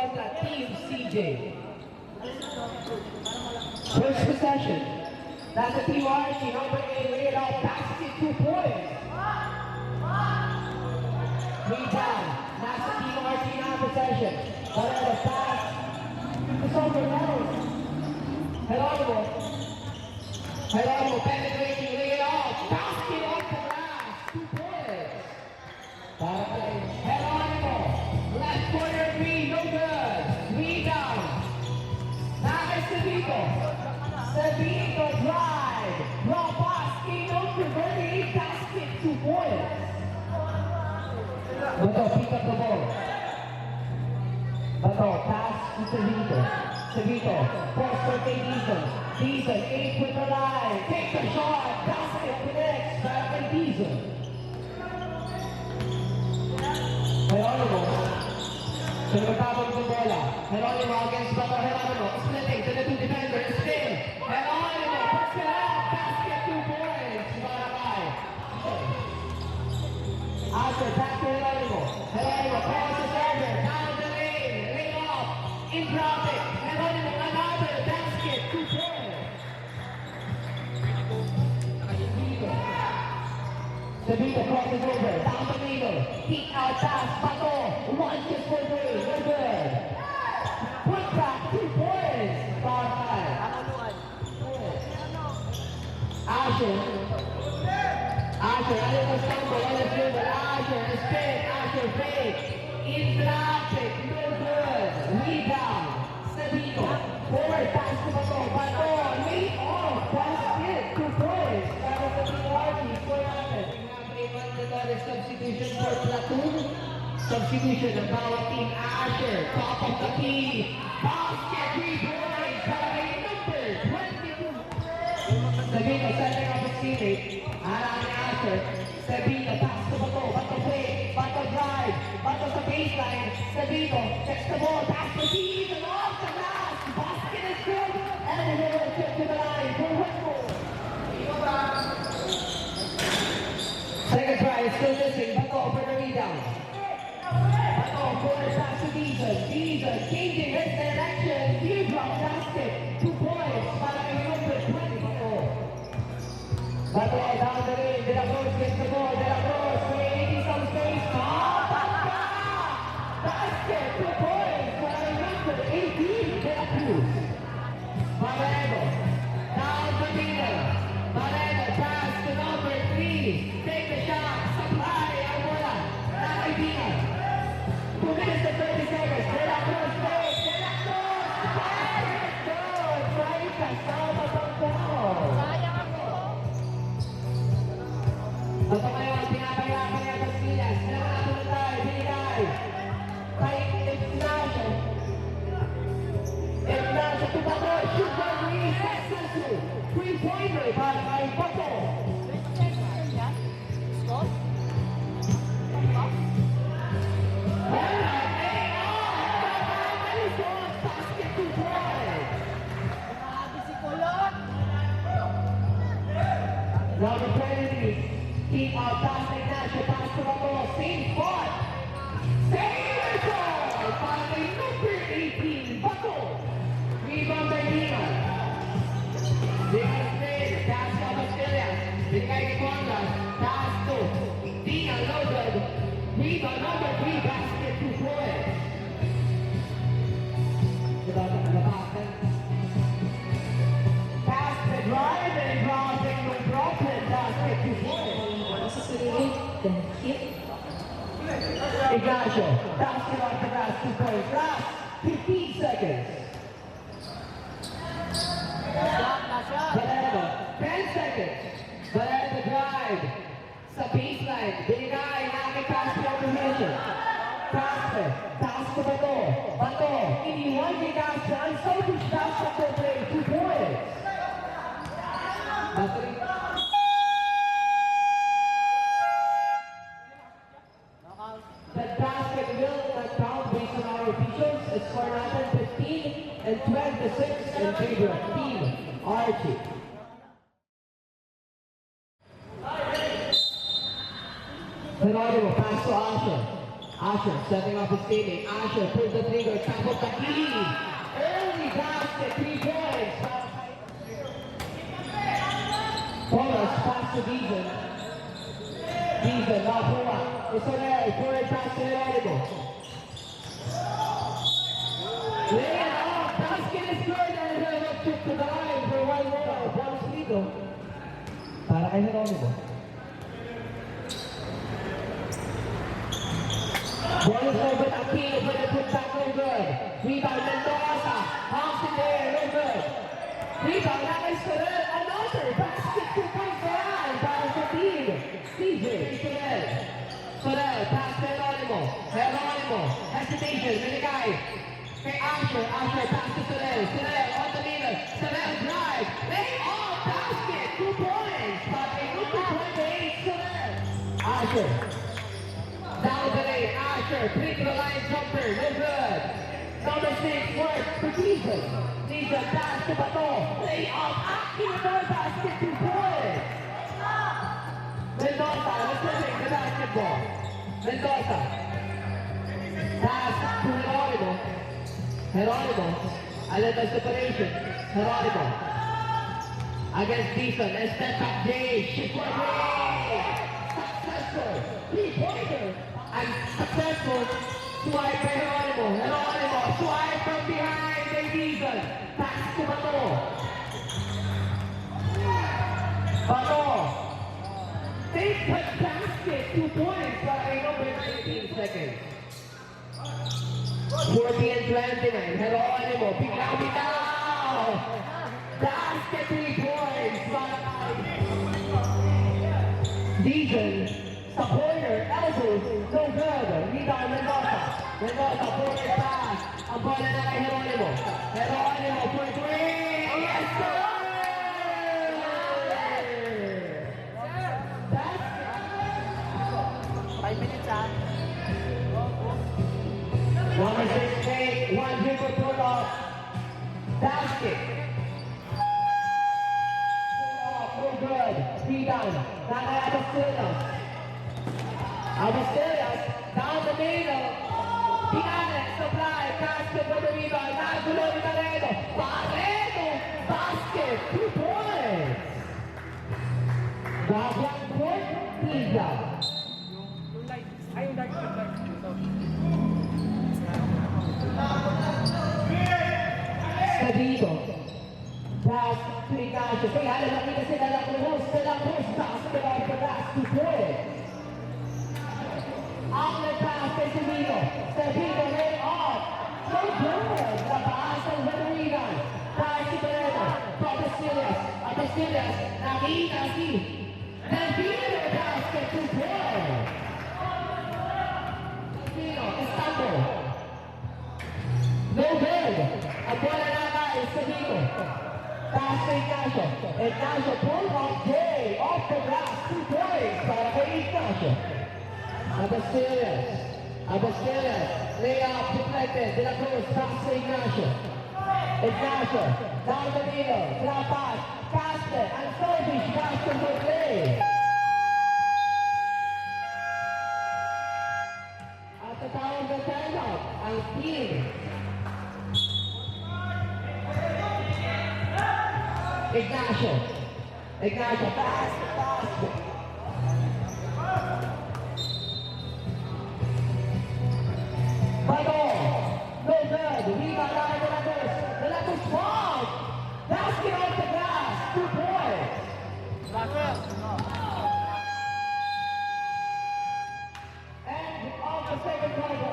kontra Team CJ. First possession. Nasa Team RC, number 8, laid out basket, 2 points. Rebound. Nasa Team RC na possession. Barrera pass. It's over now. Geronimo. Geronimo penetrating, laid out. Basket off the glass, 2 points. Para kay Geronimo. Left corner 3, no good. Rebound. Naka Savito. Savito drive. Draw pass, Kino converting, basket, 2 points. Bato, pick up the ball. Bato, pass to Savito. Savito, cross for kay Dizon. Dizon, 8 with the line. Take the shot. Basket connects. Back kay Dizon. Geronimo. Sinagtabang ng bola. Geronimo against Bato. Geronimo. Splitting to the 2 defenders. Spin. Geronimo. Puts it out. Basket, 2 points. Barakay. Asher, back to Geronimo. Geronimo calls the server. Down the lane. Lay off. In traffic. Geronimo another basket. 2 points. Savito crosses over. Down the middle. Kick out pass. Bato. 1 just for 3. No good. Put back. 2 points. Barakay. Asher. Asher, ano yung stumble? Ano yung dribble? Asher, spin. Asher, fake. In traffic. No good. Rebound. Savito. Forward pass to Bato. Bato. Late off. Basket. 2 points. Para sa T-Party. Score natin. $100 substitution for platoon. Substitution ng bawat team. Asher. Top of the key. Basket. 3 points. Para kay number 22. Savito, setting up his teammate. Harang ni Asher. Savito, pass to Bato. Bato play. Bato drive. Bato sa baseline. Savito, checks the ball. Pass to Keys. And off the glass. Basket is good. And a little tip to the line for Westmore. Second try is still missing. Bato for the rebound. Bato, corner pass to Dizon. Dizon changing his direction. Teardrop basket. 2 points. Para kay number 20. Bato down the lane. De La Cruz gets the ball. De La Cruz creating some space. Basket. 2 points. Para kay number 18. De La Cruz. Barrero. Down the middle. Barrero pass to number 3. Take the shot. Supply. Ang bola. Nakay Diaz. 2 minutes and 30 seconds. De La Cruz takes. De La Cruz. Good. Right kasama pang goal. Bato ngayon, pinapayapan niya sa Silas. Pinakatulog tayo, binigay. Kay Ignacio. Ignacio to Bato. Shoot by Luis. Successful. 3-pointer para kay Bato. Basket 2 points. Number 20. Keep out pass Ignacio, pass to Bato, same spot. Same result! Para kay number 18, Bato. Rebound by Diaz. Diaz plays, pass to Australia. Bigay kay Conrad, pass to Diaz loaded. Rebound number 3, basket 2 points. Pass the drive and crossing with broken basket 2 points. Ignacio, basket off the glass, 2 points. Last 15 seconds. Valero, 10 seconds. Valero drive. Sa baseline, binigay, nakikita sa position. Transfer, pass to Bato. Bato, iniwan ni Castro. Unselfish basketball play, 2 points. That basket will not count based on our officials. It's score natin 15 and 26 in favor of Team Archie. Geronimo, pass to Asher. Asher setting up his teammate. Asher pulls the trigger, top of the key. Only basket, 3 points. Thomas pass to Deason. Deason, now Puma. It's on there, forward pass to Geronimo. Lay it off, basket is good, and he'll look to the line for one more. Bonus dito. Para kay Geronimo. Ball is over, Aquino, but it put back no good. Rebound, Mendoza. House in there, no good. Rebound, Alex Sorel, another basket, 2 points for Al, para sa team. CJ, Sorel. Sorel, pass to Geronimo. Geronimo, hesitation, Menegay. Kay Asher, Asher, pass to Sorel. Sorel, on the middle. Sorel, drive. Lay off, basket, 2 points. But a good 2.8, Sorel. Asher. Down the lane, Asher, free to the line jumper, no good. Number 6, work for Deason. Deason, pass to Bato. Lay off, Aquino, basket, 2 points. Mendoza, returning the basketball. Mendoza. Pass to Geronimo. Geronimo, a little separation. Geronimo. Against Deason, and step up Jay, shoot for Jay. Successful, 3-pointer. And successful, swipe by Geronimo. Geronimo, swipe from behind by Deason. Pass to Bato. Bato. Take the basket, 2 points, but I know we're 19 seconds. 40 and 29, Geronimo, biglang bitaw! Basket, 3 points, but Deason, sa corner, elbow, no good. Rebound, Mendoza. Mendoza, forward pass. Ang bola na kay Geronimo. Geronimo for 3. Yes, sir! That's 5 minutes, ah. number 6, Nate. 1 dribble pull off. Basket. Pull off, no good. Rebound. Nanay Abastillas. Abastillas, down the middle. Pianes, supply, basket for the rebound. Nagulo ni Barreto. Barreto, basket, 2 points. Gabyang point, Pizza. Yung light. Ay, yung light. Sabito. Pass to Ignacio. Kaya alam nakita sila lang Cruz. Basket off the glass, 2 points. Outlet pass kay Sabito. Sabito lay off. So good. Labas ang Badarigan. Pass to Barreto. Abastillas. Abastillas. Nakita si Nandino. Basket, 2 points. Nandino, Istanbul. No good. Ang bola na kay Sabito. Pass to Ignacio. Ignacio pull off Jay. Off the glass, 2 points para kay Ignacio. Abastillas. Abastillas. Layup deflected. De La Cruz. Pass to Ignacio. Ignacio. Down the middle. Drop pass. Castle. And Sovic. Basketball play. At the time of the timeout, ang team Ignacio. Ignacio, pass. Bato. No good. Rebound by De La Cruz. De La Cruz falls. Basket off the glass. 2 points. End of the second quarter.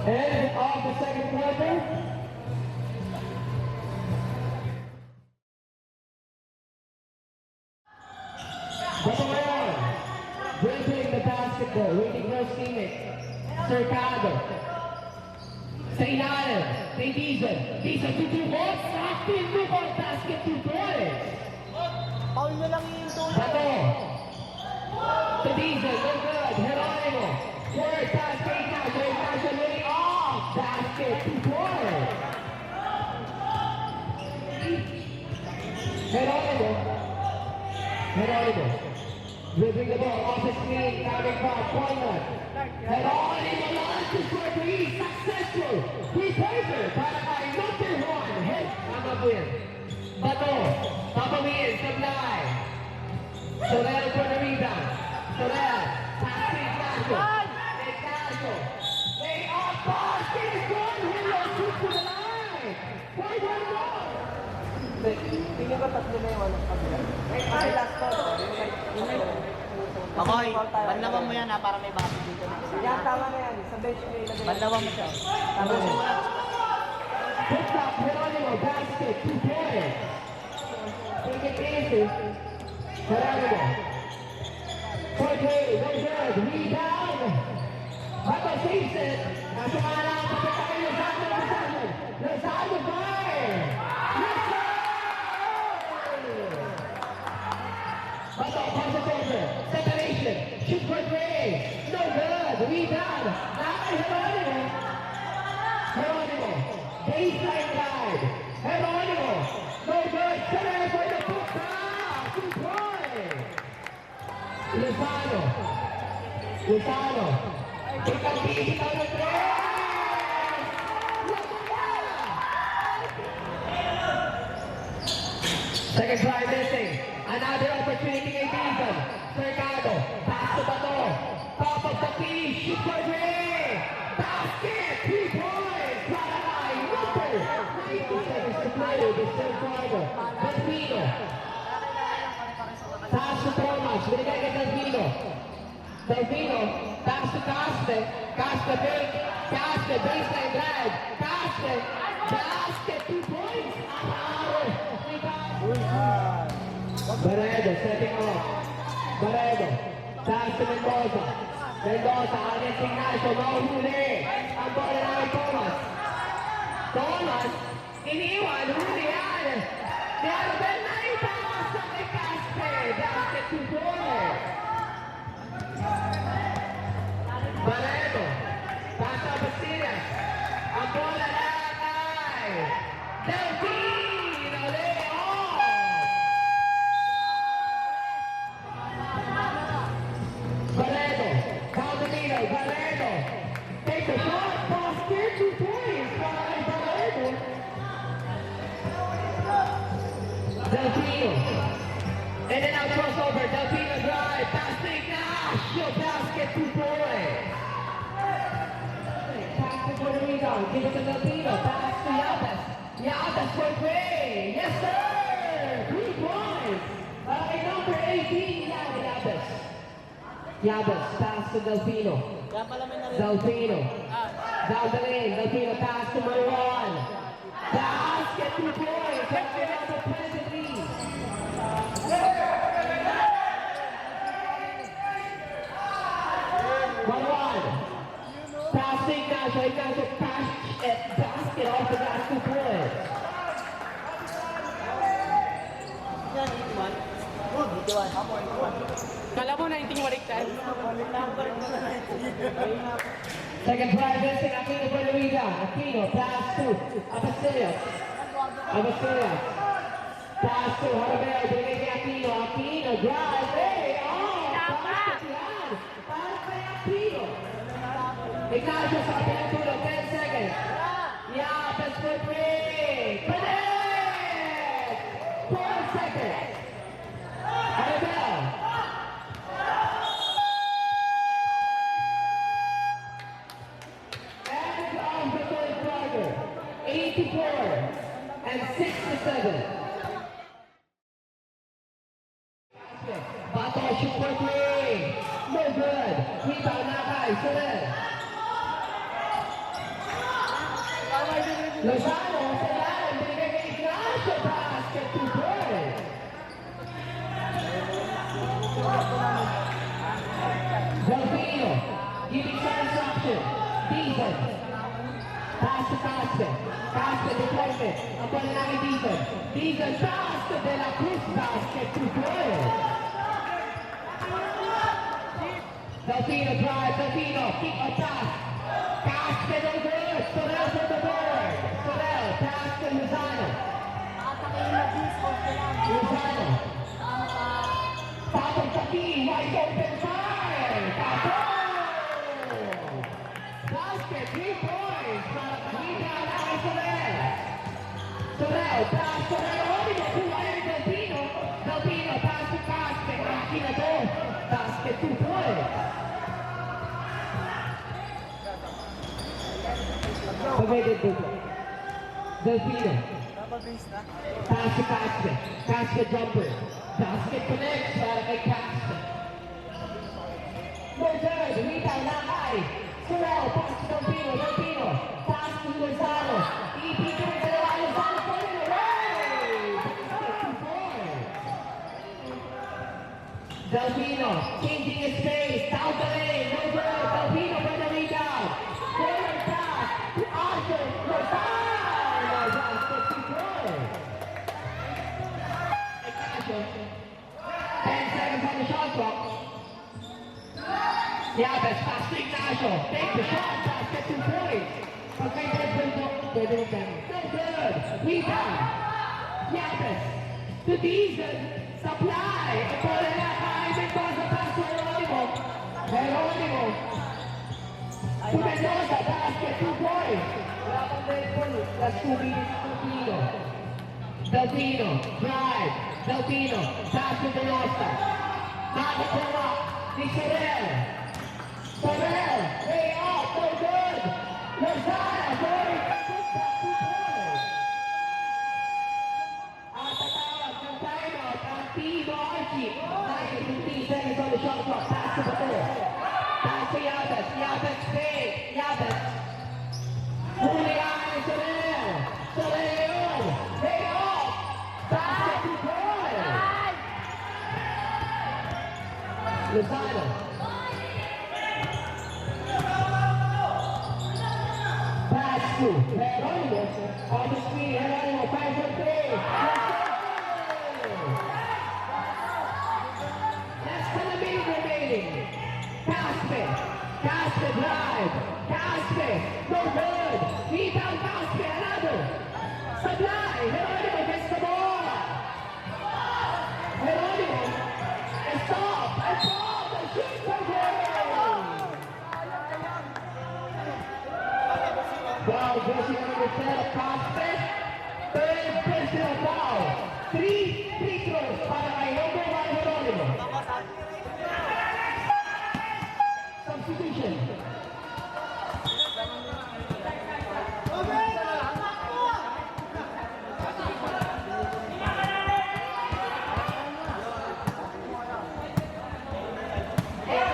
End of the second quarter. Bato dribbling the basketball, waiting for his teammate. Cercado. Sa ilalim, kay Deason. Deason, 2 points. Active 2 point basket, 2 points. Paul nyo lang yung tulad. Bato. To Deason, no good. Geronimo. Forward pass, kay Ignacio. Ignacio laying off. Basket, 2 points. Geronimo. Geronimo. Dribbling the ball off the screen, coming from corner. Head on in the launch to score three, successful. Three-pointer para kay number one. Head, tama po yan. Bato, papawin, supply. Sorel for the rebound. Sorel, passing Ignacio. Ignacio. Lay off ball, finish one. Hello, shoot to the line. Point one more. Tingin ko tatlo na yung walang kabila. Kasi last call. Makoy, banlawan mo yan ha, para may base dito na isa. Yan, tama na yan. Sa bench mo ilagay. Banlawan mo siya. Tapusin mo lang. Picks up Geronimo, basket, 2 points. Take it easy. Geronimo. Jorge, no good. Rebound. Bato saves it. Nasa kanan, kapatay Lozano ng possession. Lozano fire. Bato, pass it over. Separation. Shoot for three. No good. Rebound. Nakay Geronimo. Geronimo. Baseline guide. Geronimo. No good. Center for the book. 2 points. Lozano. Lozano. Take a beat on the three. Second try missing. Another opportunity kay Dizon. Mercado. Pass to Bato. Top of the key. Shoot for three. Basket. 3 points. Para kay number 90 seconds to play this third quarter. Delfino. Pass to Thomas. Binigay kay Delfino. Delfino. Pass to Caspe. Caspe fake. Caspe. Baseline drive. Caspe. Basket. 2 points. Aharo. Baredo, setting off. Baredo, pass to Mendoza. Mendoza, against Ignacio, mahuli. Ang bola na kay Thomas. Thomas, iniwan, huli yan. De Arbel na itawas sa kay Caspe. Basket 2 points. Baredo, pass to Bastidas. Ang bola na kay Delfino Leon. Baredo, Calvino, Baredo, take a shot, basket, 2 points by Baredo. Delfino, in and out crossover, Delfino drive, pass to Ignacio, basket, 2 points. Pass to Puerto Rico, give it to Delfino, pass to Yabes. Yabes for three, yes sir, 3 points. Number 18, Yabes. Yabes, pass to Delfino. Kaya pala may narinig. Delfino. Down the lane. Delfino, pass to Maruan. Basket, 2 points. Delfino has a penalty lead. 1-1. Pass to Ignacio. Ignacio, pass it. Basket off the glass, 2 points. Yan, 81. Oh, 81. Kala mo 19 baliktad. Second try, missing Aquino for the rebound. Aquino, pass to Abasillas. Abasillas. Pass to Harabel, binigay kay Aquino. Aquino, drive, hey, basket yan. Para kay Aquino. Ignacio sa pinatulo, 10 seconds. Yeah, pass for three. Connect! 4 seconds. Harabel. End of the third quarter. 84 and 67. Bato shoot for three. No good. Rebound Nakay. Sorel. Lozano sa lalim. Binigay kay Ignacio. Basket 2 points. Delfino. Giving some instruction. Dizon. Pass to Caspe. Caspe deployment. Ang bola na kay Dizon. Dizon pass to De La Cruz. Basket 2 points. Delfino drive. Delfino. Kick or pass. Caspe no good. Sorel for the board. Sorel. Pass to Lozano. Lozano. Top of sa key, wide open fire! Tapo! Basket, 3 points para rebound na kay Sorel. Sorel, pass to Geronimo, kuha ni Delpino. Delpino, pass to Caspe, akin na to. Basket, 2 points. Pagayad dito. Delpino. Bababase na. Pass to Caspe. Caspe jumper. Basket connects para kay Caspe. No third. Rebound na kay Sorel. Pass to Delpino. Delpino. Pass to Lozano. Ipigil ka na lang Lozano. Pwede na rin. Basket 2 points. Delpino. Changing his space. Down the lane. No third. Delpino for the rebound. Forward pass to Arthur Lozano. Basket 2 points. Ignacio. 10 seconds on the shot clock. Yabes, pass to Ignacio. Take the shot, basket 2 points. Pag may dribble mo, pwede mo tayo. No good. Rebound. Yabes. To Diesel. Supply. Ito na na. Kain Mendoza. Pass to Geronimo. Geronimo. To Mendoza. Basket 2 points. Wala pang dribble. Last 2 minutes to Delpino. Delpino. Drive. Delpino. Pass to Denosta. Nakakuha ni Sorel. Sorel. Way off. No good. Lozano. Sorry. At tatawag ng timeout ang Team Archie. 9-15 seconds on the shot clock. Pass to Bato. Pass to Yabes. Yabes fake. Yabes. Hulihan ni Sorel. Sorel yun. Way off. Basket 2 points. Lozano. Pass to Geronimo. On the screen, Geronimo, 5 for 3. Less than a minute remaining. Caspe. Caspe drive. Caspe. No good. Rebound Caspe. Another. Supply. Geronimo gets the ball. Geronimo. And stop. And ball. The shoot for Geronimo. Wow, Josie number 12, Caspe. Third personal foul. 3 free throws para kay number 1 Geronimo. Substitution.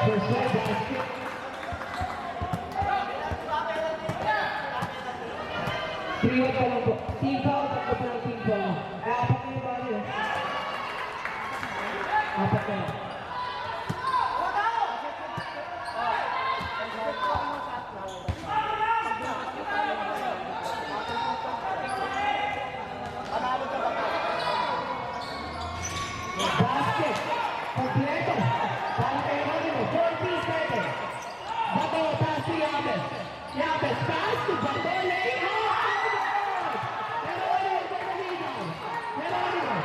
First one basket. Three pa lang po. Team foul, tatlo pa lang team foul. Apat na yung bali. Apat na lang. Basket. Kompleto. Para kay Geronimo. 14 seconds. Bato, pass to Yabes. Yabes, pass to Bato. Lay off. Geronimo for the rebound. Geronimo.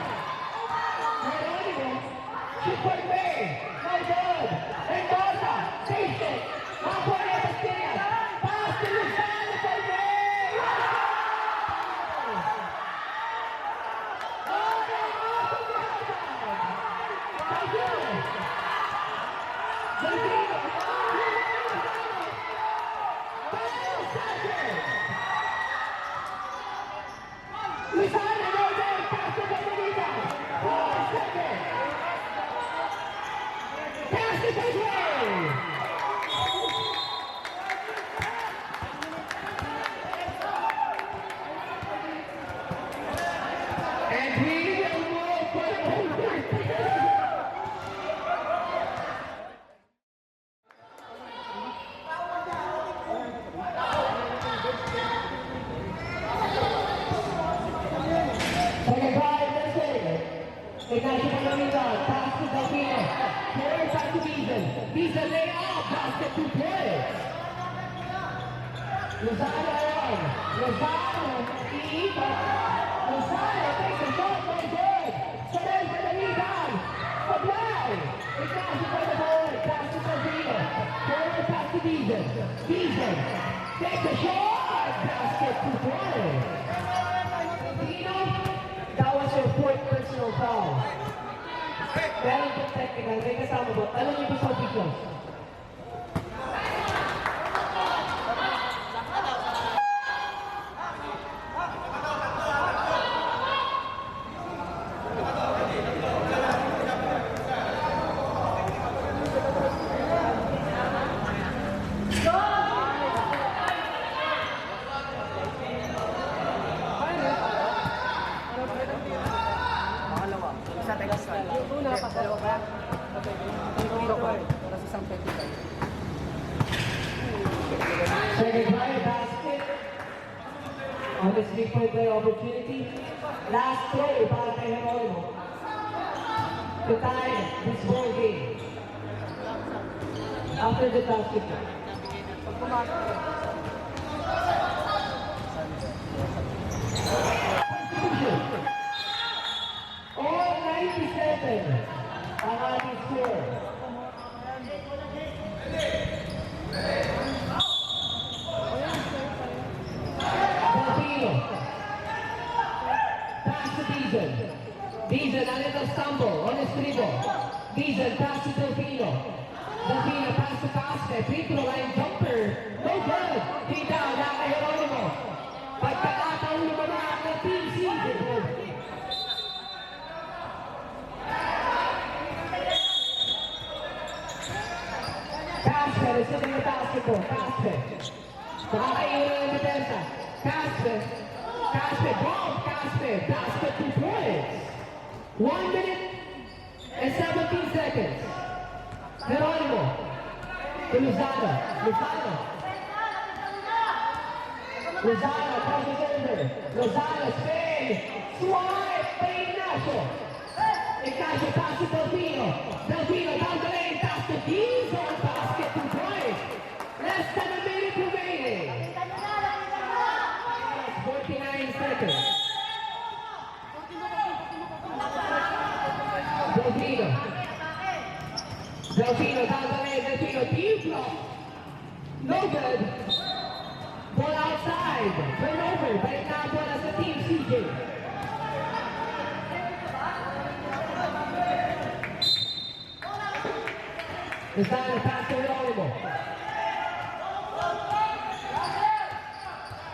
Geronimo. Shoot for May. No good. Mendoza. Takes it. Mabuhay at Esquinas. Pass to Luzano for May. Oh, they're off of the outside. And we will move for the Ignacio for the rebound, pass to Delpino. Forward back to Diesel. Diesel lay off, basket 2 points. Lozano on. Lozano, iikot. Lozano takes a shot, no good. Sorel for the rebound. Supply. Ignacio for the forward. Pass to Savino. Forward pass to Deezen. Deezen. Takes a shot. Basket to Flores. Savino. That was your fourth personal foul. Meron po technical. May kasama po. Alam niyo po sa officials. Pangalawa. Isa text ka. Una pa. Dalawa ba? Dito ko. Para sa isang 25. Second right basket. On this big play opportunity. Last throw para kay Jeronimo. To tie this ball game. After the basket. Pag pumasok ka. All 97 ang ating score. Delfino. Pass to Deezen. Deezen, a little stumble on his dribble. Deezen, pass to Delfino. Delfino, pass to Caspe. Free throw line jumper. No good. Three down, naka Jeronimo. Pagkakataon lumamak ng team season. Casper is sitting the basketball. Casper. Nakakaiwan ng depensa. Casper. Casper. Bomb. Casper. Basket 2 points. 1 minute and 17 seconds. Jeronimo. To Lozano. Lozano. Lozano crosses over. Lozano spin. Swipe. By Ignacio. Ignacio pass to Delfino. Delfino down the lane. Pass to Deezen. Basket 2 points. Less than a minute remaining. 49 seconds. Delfino. Delfino down the lane. Delfino deep block. No good. Ball outside. Turnover. Balik na ang bola sa team CJ. Lozano pass to Jeronimo.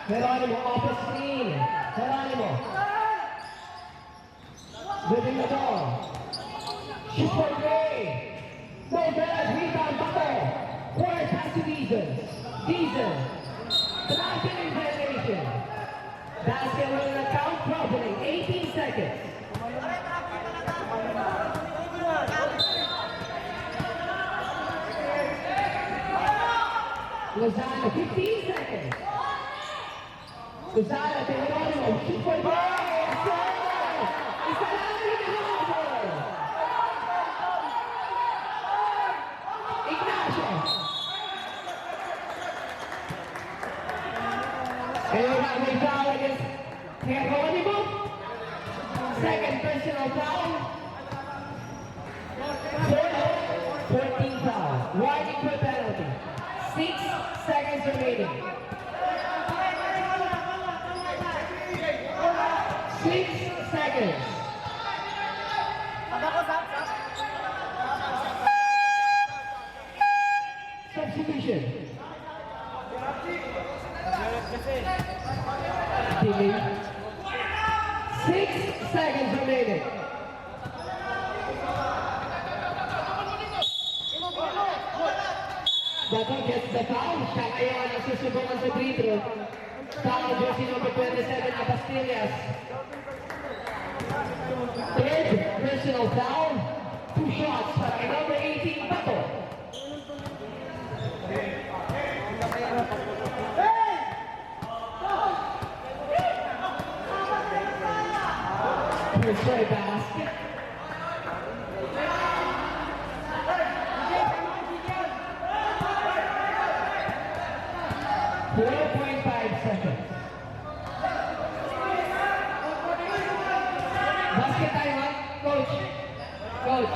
Jeronimo off the screen. Jeronimo. Whipping the ball. Shoot for three. No good. Rebound bubble. Forward pass to Deezen. Deezen. Basket in violation. Basket will not count properly. 18 seconds. Lozano, 15 seconds. Lozano to Jeronimo. Shoot for three. Isa lang yung hinahabol. Ignacio. And we foul against Jeronimo. Second personal foul. 14 foul. Warning for penalty. 6 seconds remaining. 6 seconds. Substitution. Delay. 6 seconds remaining. Bato gets the foul. Siya ngayon ang susubukan sa free throw. Foul jersey number 27 na Pastillas. Third personal foul. 2 shots para kay number 18 Bato. First basket. Seconds. Basket time, huh? Coach. Coach.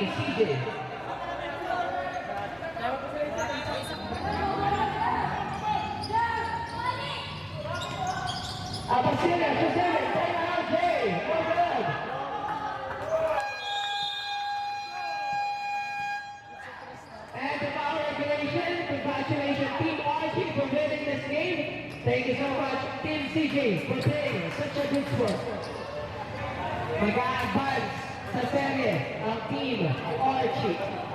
CJ. Abasina, Jose, take out Jay. Well good. And the foul regulation, congratulations Team Archie for winning this game. Thank you so much Team CJ for playing such a good sport. Mag-a-advance sa serye ang Team Archie.